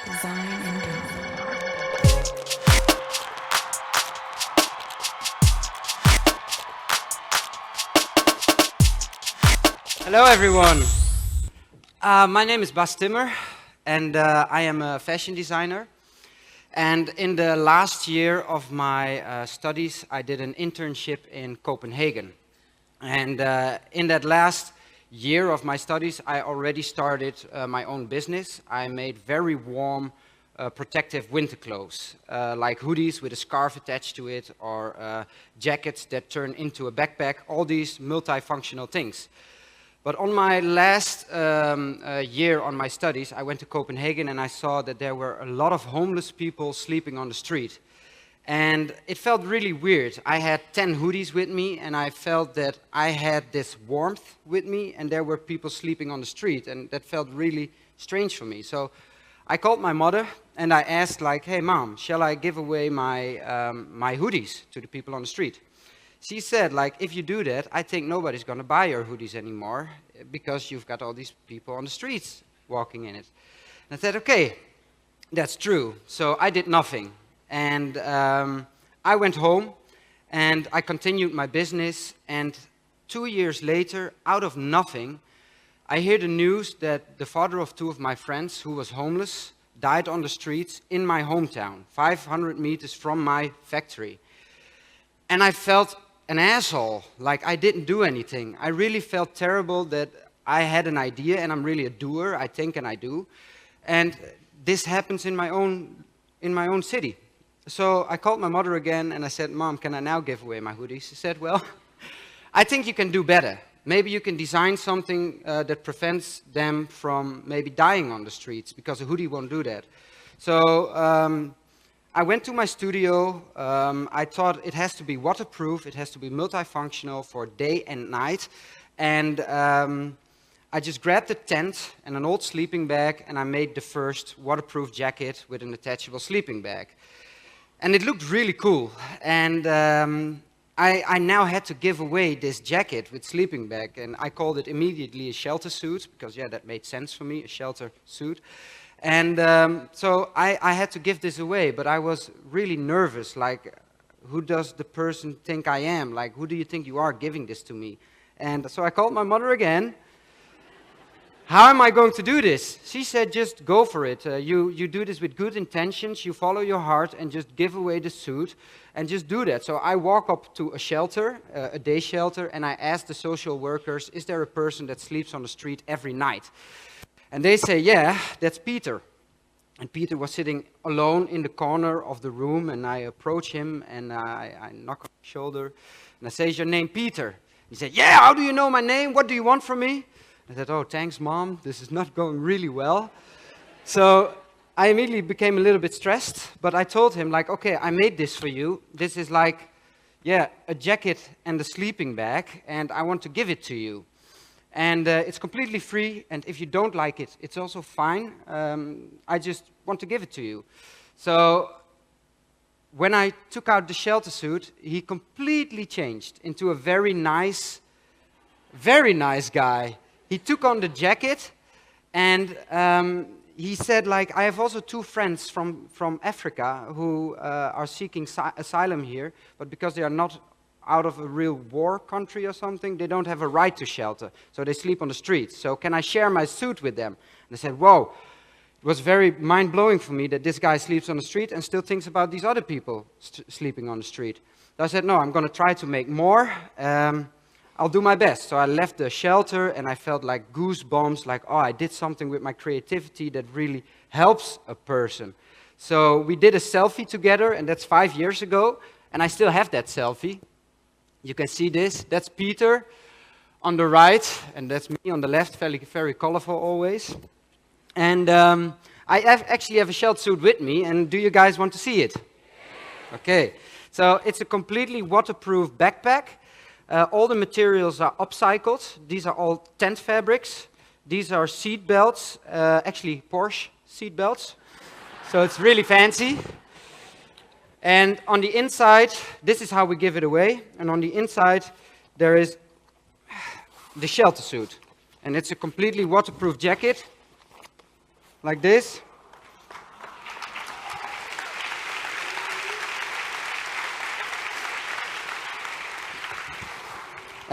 Design Indaba. Hello everyone. My name is Bas Timmer and I am a fashion designer. And in the last year of my studies, I did an internship in Copenhagen. And in that last year of my studies, I already started my own business. I made very warm, protective winter clothes, like hoodies with a scarf attached to it, or jackets that turn into a backpack, all these multifunctional things. But on my last year on my studies, I went to Copenhagen and I saw that there were a lot of homeless people sleeping on the street. And it felt really weird. I had 10 hoodies with me and I felt that I had this warmth with me and there were people sleeping on the street, and that felt really strange for me. So I called my mother and I asked, like, hey mom, shall I give away my hoodies to the people on the street? She said, like, if you do that, I think nobody's going to buy your hoodies anymore because you've got all these people on the streets walking in it. And I said, okay, that's true. So I did nothing. And I went home and I continued my business. And 2 years later, out of nothing, I hear the news that the father of 2 of my friends, who was homeless, died on the streets in my hometown, 500 meters from my factory. And I felt an asshole, like I didn't do anything. I really felt terrible that I had an idea, and I'm really a doer, I think and I do. And this happens in my own city. So I called my mother again and I said, Mom, can I now give away my hoodies? She said, well, I think you can do better. Maybe you can design something that prevents them from maybe dying on the streets, because a hoodie won't do that. So I went to my studio. I thought it has to be waterproof, it has to be multifunctional for day and night. And I just grabbed a tent and an old sleeping bag and I made the first waterproof jacket with an attachable sleeping bag. And it looked really cool. And I now had to give away this jacket with sleeping bag, and I called it immediately a Sheltersuit, because yeah, that made sense for me, a shelter suit. And so I had to give this away, but I was really nervous, like, who does the person think I am? Like, who do you think you are giving this to me? And so I called my mother again. How am I going to do this? She said, just go for it. You do this with good intentions, you follow your heart and just give away the suit and just do that. So I walk up to a shelter, a day shelter, and I ask the social workers, is there a person that sleeps on the street every night? And they say, yeah, that's Peter. And Peter was sitting alone in the corner of the room, and I approach him and I knock on his shoulder and I say, is your name Peter? He said, yeah, how do you know my name? What do you want from me? I said, oh, thanks, Mom. This is not going really well. So I immediately became a little bit stressed, but I told him, like, okay, I made this for you. This is like, yeah, a jacket and a sleeping bag, and I want to give it to you. And it's completely free, and if you don't like it, it's also fine. I just want to give it to you. So when I took out the shelter suit, he completely changed into a very nice guy. He took on the jacket, and he said, like, I have also 2 friends from Africa who are seeking asylum here, but because they are not out of a real war country or something, they don't have a right to shelter, so they sleep on the streets. So can I share my suit with them? And I said, whoa, it was very mind-blowing for me that this guy sleeps on the street and still thinks about these other people sleeping on the street. So I said, no, I'm going to try to make more. I'll do my best. So I left the shelter and I felt like goosebumps, like, oh, I did something with my creativity that really helps a person. So we did a selfie together, and that's 5 years ago, and I still have that selfie. You can see this. That's Peter on the right, and that's me on the left, very colorful always. And actually have a shelter suit with me, and do you guys want to see it? Okay. So it's a completely waterproof backpack. All the materials are upcycled. These are all tent fabrics. These are seat belts, actually Porsche seat belts. So it's really fancy. And on the inside, this is how we give it away. And on the inside, there is the shelter suit. And it's a completely waterproof jacket, like this.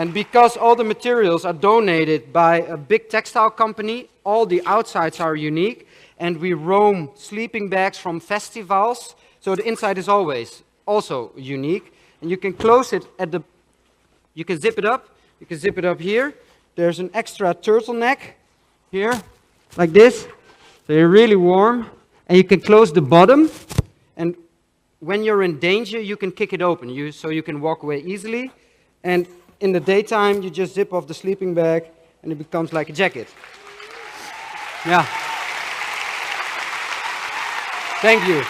And because all the materials are donated by a big textile company, all the outsides are unique, and we roam sleeping bags from festivals, so the inside is always also unique. And you can close it at the, you can zip it up here. There's an extra turtleneck here, like this, so you're really warm. And you can close the bottom, and when you're in danger, you can kick it open, so you can walk away easily. And in the daytime, you just zip off the sleeping bag, and it becomes like a jacket. Yeah. Thank you.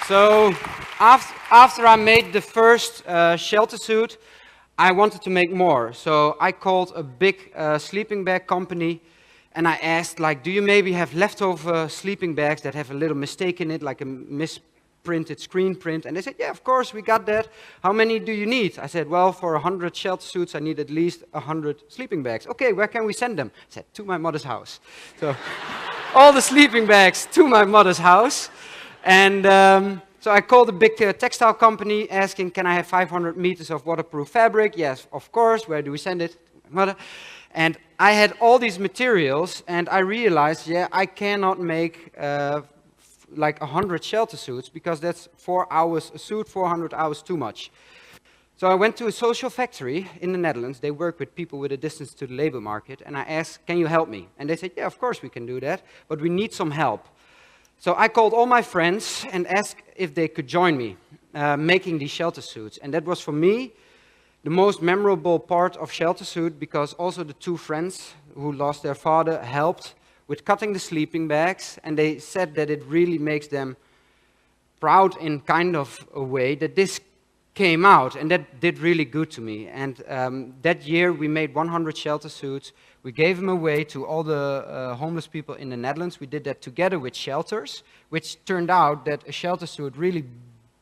So, after I made the first Sheltersuit, I wanted to make more. So I called a big sleeping bag company, and I asked, like, do you maybe have leftover sleeping bags that have a little mistake in it, like a misprinted screen print? And they said, yeah, of course, we got that. How many do you need? I said, well, for 100 Sheltersuits, I need at least 100 sleeping bags. Okay, where can we send them? I said, to my mother's house. So all the sleeping bags to my mother's house. And so I called a big textile company asking, can I have 500 meters of waterproof fabric? Yes, of course. Where do we send it? To my mother. And I had all these materials, and I realized, yeah, I cannot make like 100 Sheltersuits, because that's 4 hours a suit, 400 hours too much. So I went to a social factory in the Netherlands. They work with people with a distance to the labor market, and I asked, can you help me? And they said, yeah, of course we can do that, but we need some help. So I called all my friends and asked if they could join me making these Sheltersuits. And that was, for me, the most memorable part of Sheltersuit, because also the two friends who lost their father helped with cutting the sleeping bags, and they said that it really makes them proud in kind of a way that this came out, and that did really good to me. And that year we made 100 Sheltersuits. We gave them away to all the homeless people in the Netherlands. We did that together with shelters, which turned out that a Sheltersuit really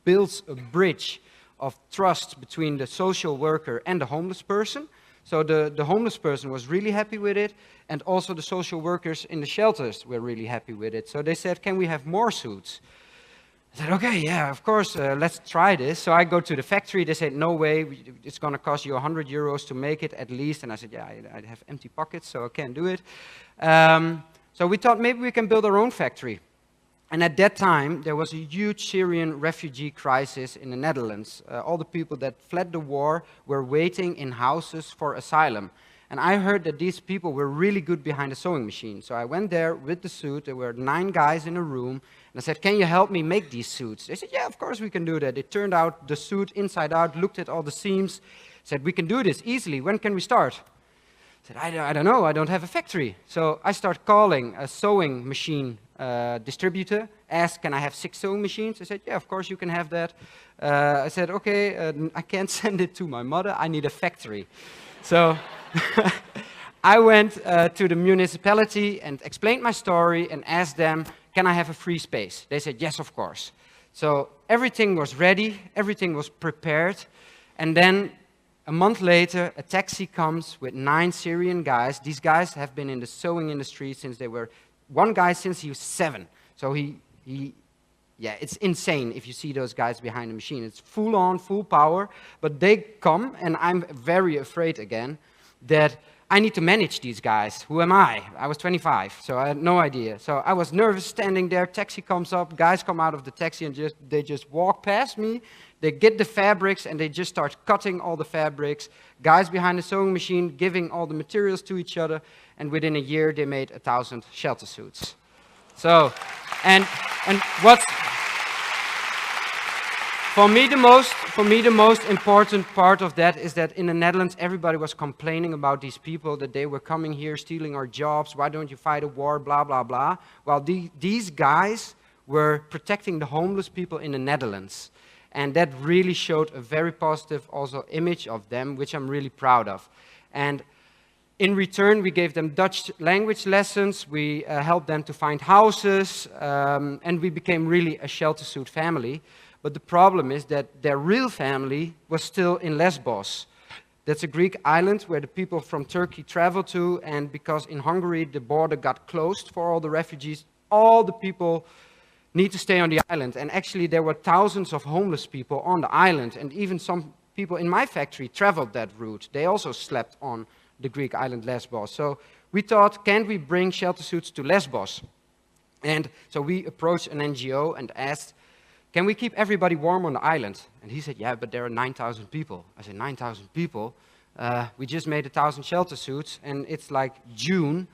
builds a bridge of trust between the social worker and the homeless person. So the homeless person was really happy with it, and also the social workers in the shelters were really happy with it. So they said, can we have more suits? I said, okay, yeah, of course, let's try this. So I go to the factory. They said, no way, it's going to cost you 100 euros to make it at least. And I said, yeah, I have empty pockets, so I can't do it. So we thought maybe we can build our own factory. And at that time, there was a huge Syrian refugee crisis in the Netherlands. All the people that fled the war were waiting in houses for asylum. And I heard that these people were really good behind a sewing machine. So I went there with the suit. There were 9 guys in a room. And I said, can you help me make these suits? They said, yeah, of course we can do that. It turned out the suit inside out, looked at all the seams, said, we can do this easily. When can we start? I said, I don't know, I don't have a factory. So I start calling a sewing machine distributor, asked, can I have 6 sewing machines? I said, yeah, of course you can have that. I said, okay, I can't send it to my mother, I need a factory. So I went to the municipality and explained my story and asked them, can I have a free space? They said, yes, of course. So everything was ready, everything was prepared, and then a month later, a taxi comes with 9 Syrian guys. These guys have been in the sewing industry since they were, one guy since he was 7. So yeah, it's insane if you see those guys behind the machine. It's full on, full power, but they come, and I'm very afraid again that I need to manage these guys. Who am I? I was 25, so I had no idea. So I was nervous standing there, taxi comes up, guys come out of the taxi and they just walk past me. They get the fabrics and they just start cutting all the fabrics. Guys behind the sewing machine giving all the materials to each other, and within a year they made 1,000 Sheltersuits. So, and what's for me the most important part of that is that in the Netherlands everybody was complaining about these people, that they were coming here stealing our jobs. Why don't you fight a war? Blah blah blah. Well, these guys were protecting the homeless people in the Netherlands. And that really showed a very positive also image of them, which I'm really proud of. And in return, we gave them Dutch language lessons, we helped them to find houses, and we became really a Sheltersuit family. But the problem is that their real family was still in Lesbos. That's a Greek island where the people from Turkey travel to, and because in Hungary the border got closed for all the refugees, all the people need to stay on the island. And actually there were thousands of homeless people on the island, and even some people in my factory traveled that route. They also slept on the Greek island Lesbos. So we thought, can we bring Sheltersuits to Lesbos? And so we approached an NGO and asked, can we keep everybody warm on the island? And he said, yeah, but there are 9,000 people. I said, 9,000 people? We just made 1,000 Sheltersuits, and it's like June.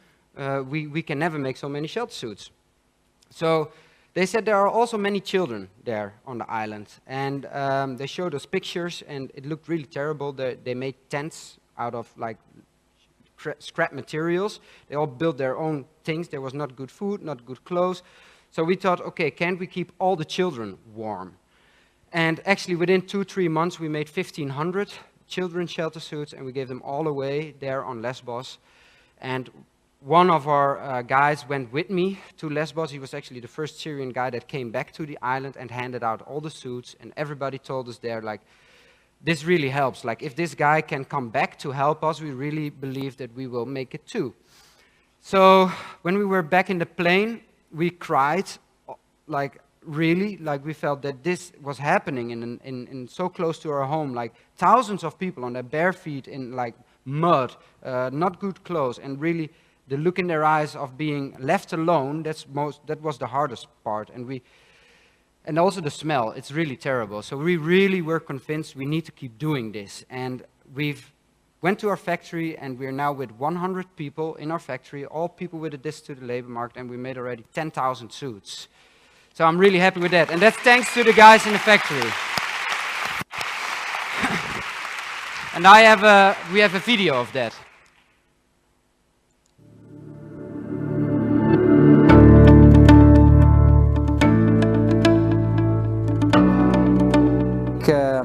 We can never make so many Sheltersuits. So they said there are also many children there on the island. And they showed us pictures, and it looked really terrible. They made tents out of like scrap materials. They all built their own things. There was not good food, not good clothes. So we thought, okay, can't we keep all the children warm? And actually within 2-3 months we made 1,500 children's Sheltersuits, and we gave them all away there on Lesbos. And one of our guys went with me to Lesbos. He was actually the first Syrian guy that came back to the island and handed out all the suits, and everybody told us there, like, this really helps. Like, if this guy can come back to help us, we really believe that we will make it too. So when we were back in the plane, we cried, like, really, like we felt that this was happening in so close to our home, like thousands of people on their bare feet in like mud, not good clothes, and really the look in their eyes of being left alone, that was the hardest part. And also the smell, it's really terrible. So we really were convinced we need to keep doing this. And we've went to our factory, and we're now with 100 people in our factory, all people with a disc to the labor market, and we made already 10,000 suits. So I'm really happy with that. And that's thanks to the guys in the factory. And we have a video of that.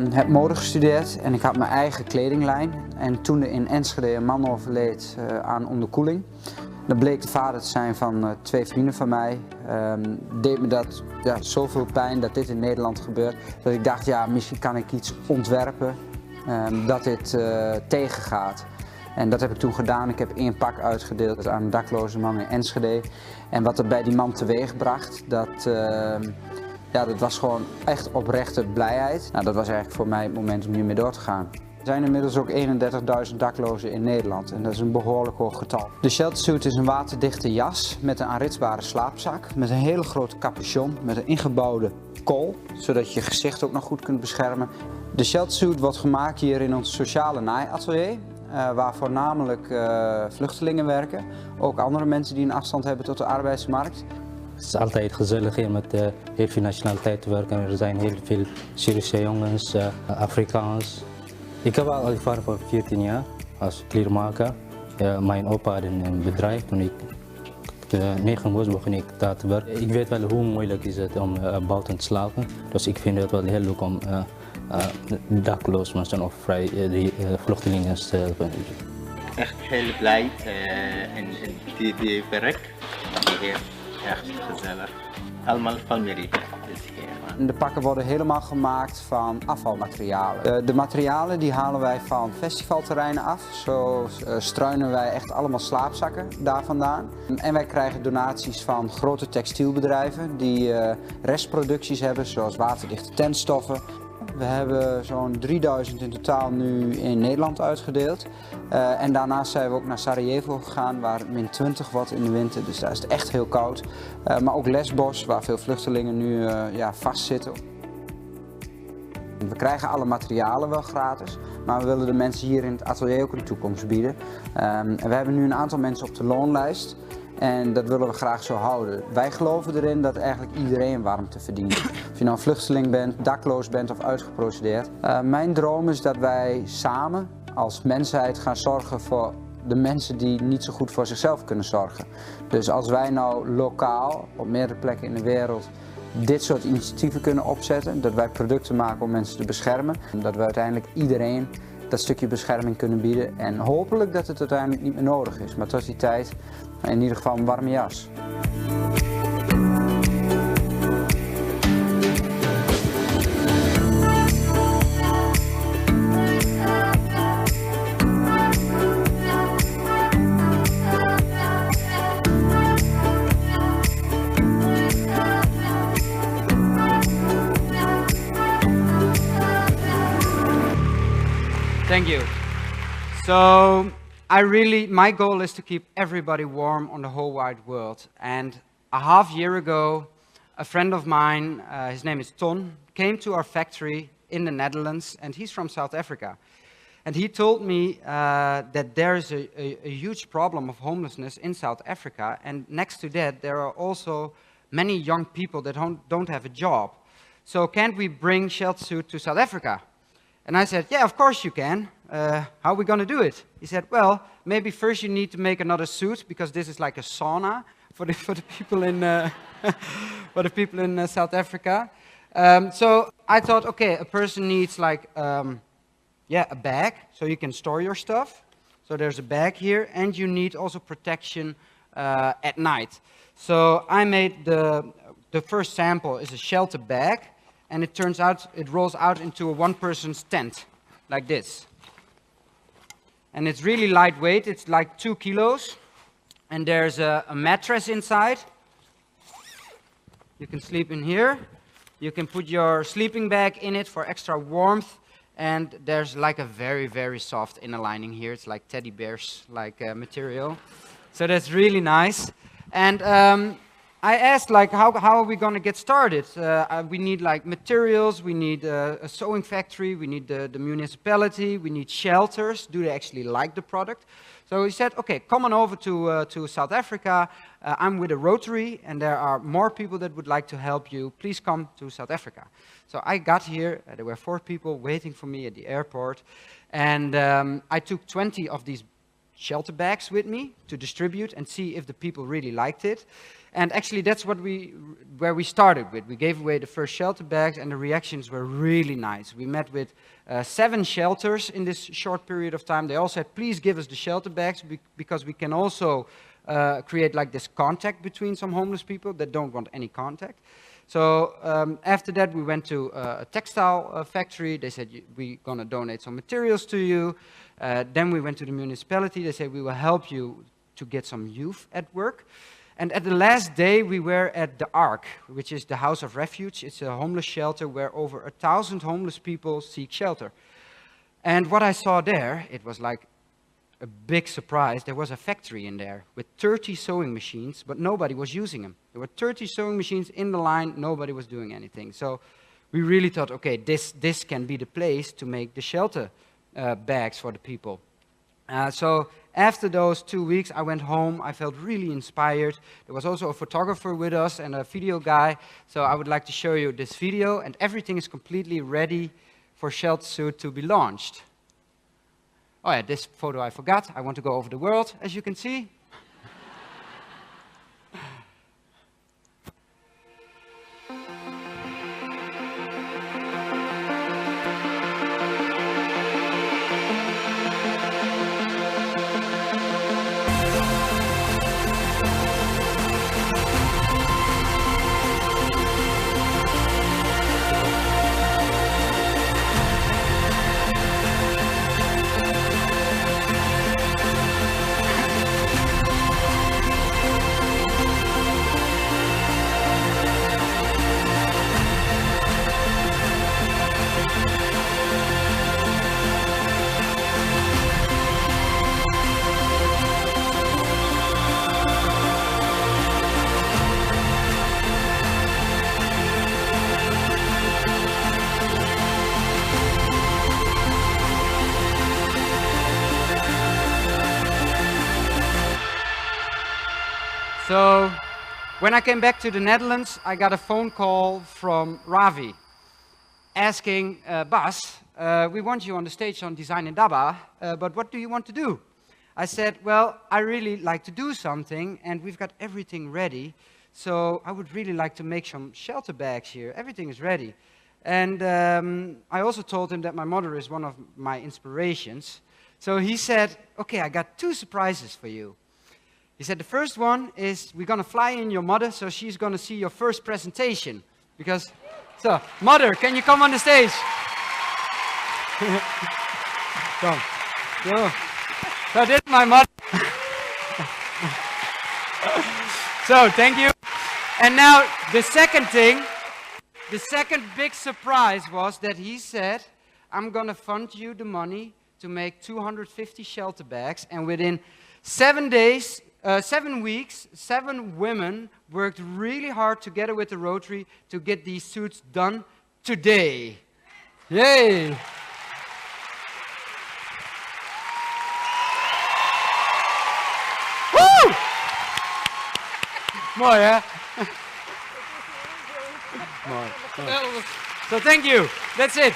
Ik heb mode gestudeerd en ik had mijn eigen kledinglijn. En toen er in Enschede een man overleed aan onderkoeling, dan bleek de vader te zijn van 2 vrienden van mij. Deed me dat zoveel pijn dat dit in Nederland gebeurt, dat ik dacht, ja, misschien kan ik iets ontwerpen dat dit tegengaat. En dat heb ik toen gedaan. Ik heb 1 pak uitgedeeld aan een dakloze man in Enschede. En wat er bij die man teweeg bracht, dat was gewoon echt oprechte blijheid. Nou, dat was eigenlijk voor mij het moment om hiermee door te gaan. Er zijn inmiddels ook 31.000 daklozen in Nederland en dat is een behoorlijk hoog getal. De Sheltersuit is een waterdichte jas met een aanritsbare slaapzak, met een hele grote capuchon, met een ingebouwde kool, zodat je je gezicht ook nog goed kunt beschermen. De Sheltersuit wordt gemaakt hier in ons sociale naaiatelier, waar voornamelijk vluchtelingen werken, ook andere mensen die een afstand hebben tot de arbeidsmarkt. Het is altijd gezellig hier met heel veel nationaliteiten werken. Er zijn heel veel Syrische jongens, Afrikaans. Ik heb al ervaring voor 14 jaar als kleermaker. Mijn opa had een bedrijf. Toen ik 9 was, begon ik daar te werken. Ik weet wel hoe moeilijk is het om buiten te slapen. Dus ik vind het wel heel leuk om dakloos mensen of vluchtelingen te helpen. Echt heel blij in die werk. Hier echt gezellig. Allemaal familie is hier. De pakken worden helemaal gemaakt van afvalmaterialen. De materialen die halen wij van festivalterreinen af. Zo struinen wij echt allemaal slaapzakken daar vandaan. En wij krijgen donaties van grote textielbedrijven die restproducties hebben, zoals waterdichte tentstoffen. We hebben zo'n 3000 in totaal nu in Nederland uitgedeeld. En daarnaast zijn we ook naar Sarajevo gegaan, waar het -20 wordt in de winter. Dus daar is het echt heel koud. Maar ook Lesbos, waar veel vluchtelingen nu vastzitten. We krijgen alle materialen wel gratis, maar we willen de mensen hier in het atelier ook een toekomst bieden. En we hebben nu een aantal mensen op de loonlijst. En dat willen we graag zo houden. Wij geloven erin dat eigenlijk iedereen warmte verdient. Of je nou vluchteling bent, dakloos bent of uitgeprocedeerd. Mijn droom is dat wij samen als mensheid gaan zorgen voor de mensen die niet zo goed voor zichzelf kunnen zorgen. Dus als wij nou lokaal op meerdere plekken in de wereld dit soort initiatieven kunnen opzetten, dat wij producten maken om mensen te beschermen, dat we uiteindelijk iedereen dat stukje bescherming kunnen bieden en hopelijk dat het uiteindelijk niet meer nodig is. Maar tot die tijd in ieder geval een warme jas. Thank you. So my goal is to keep everybody warm on the whole wide world. And a half year ago, a friend of mine, his name is Ton, came to our factory in the Netherlands, and he's from South Africa. And he told me that there is a huge problem of homelessness in South Africa, and next to that, there are also many young people that don't have a job. So can't we bring Sheltersuit to South Africa? And I said, yeah, of course you can. How are we going to do it? He said, well, maybe first you need to make another suit, because this is like a sauna for the people in for the people in South Africa. So I thought, okay, a person needs like a bag, so you can store your stuff. So there's a bag here, and you need also protection at night. So I made the first sample is a shelter bag, and it rolls out into a one-person's tent, like this. And it's really lightweight, it's like 2 kilos, and there's a mattress inside. You can sleep in here. You can put your sleeping bag in it for extra warmth, and there's like a very, very soft inner lining here. It's like teddy bears, like material. So that's really nice. And I asked, like, how are we going to get started? We need like materials, we need a sewing factory, we need the municipality, we need shelters. Do they actually like the product? So he said, okay, come on over to South Africa. I'm with a Rotary, and there are more people that would like to help you. Please come to South Africa. So I got here, there were 4 people waiting for me at the airport, and I took 20 of these shelter bags with me to distribute and see if the people really liked it. And actually that's where we started with. We gave away the first shelter bags, and the reactions were really nice. We met with 7 shelters in this short period of time. They all said, please give us the shelter bags, because we can also create like this contact between some homeless people that don't want any contact. So after that, we went to a textile factory. They said, we're going to donate some materials to you. Then we went to the municipality. They said, we will help you to get some youth at work. And at the last day, we were at the Ark, which is the House of Refuge. It's a homeless shelter where over 1,000 homeless people seek shelter. And what I saw there, it was like a big surprise. There was a factory in there with 30 sewing machines, but nobody was using them. There were 30 sewing machines in the line, nobody was doing anything. So we really thought, okay, this can be the place to make the shelter bags for the people. So after those 2 weeks, I went home. I felt really inspired. There was also a photographer with us and a video guy. So I would like to show you this video, and everything is completely ready for Sheltersuit to be launched. Oh yeah, this photo I forgot. I want to go over the world, as you can see. So when I came back to the Netherlands, I got a phone call from Ravi asking, Bas, we want you on the stage on Design Indaba, but what do you want to do? I said, well, I really like to do something, and we've got everything ready, so I would really like to make some shelter bags here. Everything is ready. And I also told him that my mother is one of my inspirations. So he said, okay, I got 2 surprises for you. He said, the first one is we're going to fly in your mother, so she's going to see your first presentation. Because, so, mother, can you come on the stage? Come. Go. So this is my mother. So, thank you. And now, the second thing, the second big surprise was that he said, I'm going to fund you the money to make 250 shelter bags, and within 7 days, 7 weeks, 7 women worked really hard together with the Rotary to get these suits done today. Yay! Woo! Mooi, hè? Mooi. So thank you. That's it.